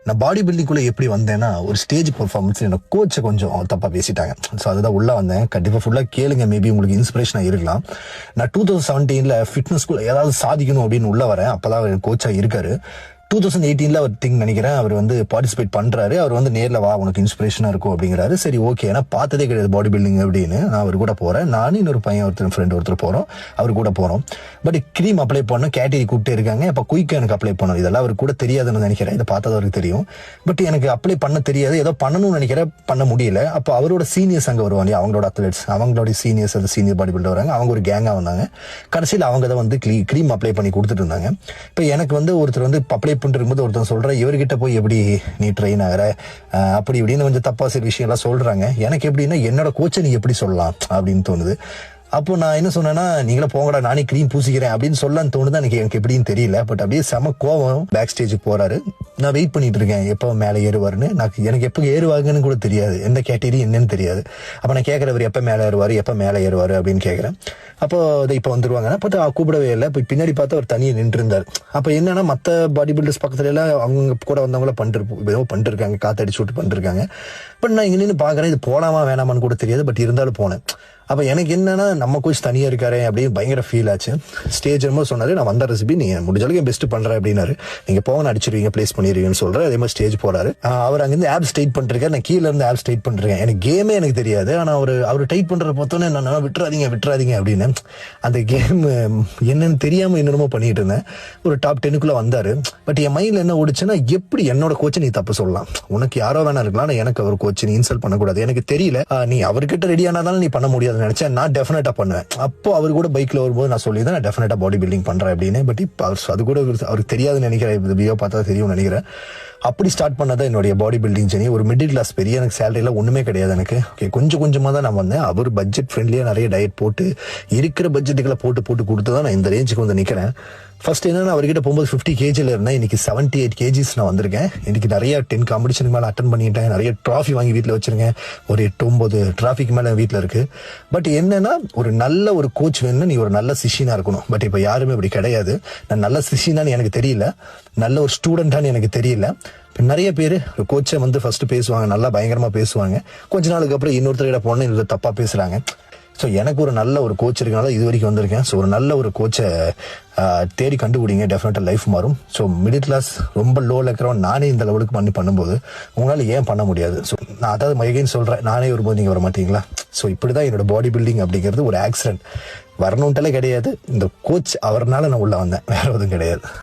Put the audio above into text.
நான் பாடி பில்டிங்குள்ள எப்படி வந்தேன்னா, ஒரு ஸ்டேஜ் பெர்ஃபார்மன்ஸ் என்ன கோச்சை கொஞ்சம் தப்பா பேசிட்டாங்க. ஸோ அதுதான் உள்ள வந்தேன். கண்டிப்பா ஃபுல்லா கேளுங்க, மேபி உங்களுக்கு இன்ஸ்பிரேஷனா இருக்கலாம். நான் 2017 ஃபிட்னஸ்குள்ள ஏதாவது சாதிக்கணும் அப்படின்னு உள்ள வரேன். அப்பதான் கோச்சா இருக்காரு. 2018 அவர் நினைக்கிறேன் அவர் வந்து பார்ட்டிசிபேட் பண்றாரு. அவர் வந்து நேர்ல வா, உனக்கு இன்ஸ்பிரேஷனா இருக்கும் அப்படிங்கிறாரு. சரி ஓகே, ஏன்னா பார்த்ததே கிடையாது பாடி பில்டிங் அப்படின்னு. நான் அவர் கூட போறேன். நானும் இன்னொரு பையன் ஃப்ரெண்ட் ஒருத்தர் போறோம். அவர் கூட போறோம். பட் கிரீம் அப்ளை பண்ணோம், கேட்டரி கூப்பிட்டே இருக்காங்க. அப்ப குயிக்கா எனக்கு அப்ளை பண்ணணும். இதெல்லாம் அவருக்கு கூட தெரியாதுன்னு நினைக்கிறேன். இதை பார்த்தது அவருக்கு தெரியும். பட் எனக்கு அப்ளை பண்ண தெரியாது. ஏதோ பண்ணணும்னு நினைக்கிறேன், பண்ண முடியல. அப்போ அவரோட சீனியர்ஸ் அங்க வருவாங்க, அவங்களோட அத்லெட்ஸ், அவங்களோட சீனியர்ஸ், அது சீனியர் பாடி பில்டர் வராங்க. அவங்க ஒரு கேங்கா வந்தாங்க. கடைசியில் அவங்க தான் வந்து கிரீம் அப்ளை பண்ணி கொடுத்துட்டு இருந்தாங்க. இப்போ எனக்கு வந்து ஒருத்தர் வந்து அப்ளை பண்ணிட்டு இருக்கும்போது ஒருத்தர் சொல்ற, இவர்கிட்ட போய் எப்படி நீ ட்ரெயின் ஆகிற அப்படி இப்படின்னு கொஞ்சம் தப்பா சில விஷயம் எல்லாம் சொல்றாங்க. எனக்கு எப்படின்னா, என்னோட கோச்சை நீ எப்படி சொல்லலாம் அப்படின்னு தோணுது. அப்போ நான் என்ன சொன்னேன்னா, நீங்களே போங்கடா, நானே கிரீம் பூசிக்கிறேன் அப்படின்னு சொல்லலான்னு தோணுது. எனக்கு எப்படின்னு தெரியல. பட் அப்படியே செம கோவம். பேக் ஸ்டேஜுக்கு போறாரு. நான் வெயிட் பண்ணிட்டு இருக்கேன் எப்போ மேலே ஏறுவாருன்னு. எனக்கு எப்போ ஏறுவாங்கன்னு கூட தெரியாது, எந்த கேட்டரி என்னன்னு தெரியாது. அப்போ நான் கேட்கறவர் எப்போ மேலே ஏறுவாரு அப்படின்னு கேட்கறேன். அப்போ இப்போ வந்துருவாங்கன்னா பட் கூப்பிடவே இல்லை. இப்போ பின்னாடி பார்த்தா அவர் தனியாக நின்று இருந்தார். அப்போ என்னன்னா, மற்ற பாடி பில்டர்ஸ் பக்கத்துல எல்லாம் அவங்க கூட வந்தவங்கள பண்ணிட்டு இருக்காங்க, காத்தடிச்சு விட்டு பண்ணிருக்காங்க. பட் நான் இங்க நின்று பாக்குறேன், இது போலாமா வேணாமான்னு கூட தெரியாது. பட் இருந்தாலும் போனேன். அப்ப எனக்கு என்னன்னா, நம்ம கோச் தனியா இருக்காரு அப்படின்னு பயங்கர ஃபீல் ஆச்சு. ஸ்டேஜ் ரொம்ப சொன்னாரு, நான் வந்த ரெசிபி நீ முடிஞ்ச அளவுக்கு பெஸ்ட் பண்றேன் அப்படின்னாரு. நீங்க போக அடிச்சிருவீங்க, பிளேஸ் பண்ணிருவீங்கன்னு சொல்றேன். அதே மாதிரி ஸ்டேஜ் போறாரு. அவர் அங்கிருந்து ஆப் ஸ்டைட் பண்ணிருக்காரு. நான் கீழே இருந்து ஆப் ஸ்டைட் பண்ணிருக்கேன். எனக்கு கேமே எனக்கு தெரியாது. ஆனா அவர் டைட் பண்றத பார்த்தோன்னே நான் விட்டுறாதீங்க அப்படின்னு அந்த கேம் என்னன்னு தெரியாம என்னென்னமோ பண்ணிட்டு இருந்தேன். ஒரு டாப் 10க்குள்ள வந்தாரு. பட் என் மைண்ட்ல என்ன ஓடிச்சுன்னா, எப்படி என்னோட கோச்சை நீ தப்பு சொல்லலாம்? உனக்கு யாரோ வேணா இருக்கலாம், எனக்கு அவர் கோச் நீ இன்சல்ட் பண்ணக்கூடாது. எனக்கு தெரியல, நீ அவர்கிட்ட ரெடி ஆனாதாலும் நீ பண்ண முடியாது நினைச்சேன். நான் டெஃபினட்டா பண்ணுவேன். அப்போ அவர் கூட பைக்ல வரும்போது நான் சொல்லிதான், நான் டெஃபினட்டா பாடி பில்டிங் பண்றேன் அப்படின்னு. பட் இப்போ அது கூட அவருக்கு தெரியாதுன்னு நினைக்கிறேன். இந்த வீடியோ பார்த்தா தெரியும் நினைக்கிறேன். அப்படி ஸ்டார்ட் பண்ணதான் என்னுடைய பாடி பில்டிங் ஜெர்னி. ஒரு மிடில் கிளாஸ், பெரிய எனக்கு சேலரி எல்லாம் ஒண்ணுமே கிடையாது எனக்கு. ஓகே, கொஞ்சம் கொஞ்சமா தான் நான் வந்தேன். அவர் பட்ஜெட் ஃப்ரெண்ட்லியா நிறைய டயட் போட்டு இருக்கிற பட்ஜெட்டுகளை போட்டு கொடுத்து தான் நான் இந்த ரேஞ்சுக்கு வந்து நிக்கிறேன். ஃபர்ஸ்ட் என்னன்னா, அவர்கிட்ட போகும்போது 50 kgல இருந்தேன். இன்னைக்கு 78 kgs நான் வந்திருக்கேன். இன்னைக்கு நிறைய 10 காம்படிஷனுக்கு மேல அட்டன் பண்ணிட்டேன். நிறைய ட்ராஃபி வாங்கி வீட்டுல வச்சிருக்கேன். ஒரு 8-9 டிராஃபிக்கு மேல வீட்டுல இருக்கு. பட் என்னன்னா, ஒரு நல்ல ஒரு கோச் வேணும்னா நீ ஒரு நல்ல சிஷியனா இருக்கணும். பட் இப்ப யாருமே அப்படி கிடையாது. நான் நல்ல சிஷியனான்னு எனக்கு தெரியல, நல்ல ஒரு ஸ்டூடெண்டான்னு எனக்கு தெரியல. நிறைய பேர் கோச்சை வந்து ஃபர்ஸ்ட் பேசுவாங்க, நல்லா பயங்கரமா பேசுவாங்க. கொஞ்ச நாளுக்கு அப்புறம் இன்னொருத்தர்கிட்ட போனா இன்னொரு தப்பா பேசுறாங்க. ஸோ எனக்கு ஒரு நல்ல ஒரு கோச் இருக்கனால இது வரைக்கும் வந்திருக்கேன். ஸோ ஒரு நல்ல ஒரு கோச்சை தேடி கண்டுபிடிங்க, டெஃபினட்டா லைஃப் மாறும். ஸோ மிடில் கிளாஸ் ரொம்ப லோவில் இருக்கிறவன் நானே இந்த லெவலுக்கு பண்ணும்போது உங்களால ஏன் பண்ண முடியாது? ஸோ நான் அதாவது மைகைன்னு சொல்றேன், நானே வரும்போது நீங்க வர மாட்டீங்களா? ஸோ இப்படிதான் என்னோட பாடி பில்டிங் அப்படிங்கிறது ஒரு ஆக்சிடென்ட். வரணும்ட்டாலே கிடையாது, இந்த கோச் அவர்னால நான் உள்ள வந்தேன், வேற எதுவும் கிடையாது.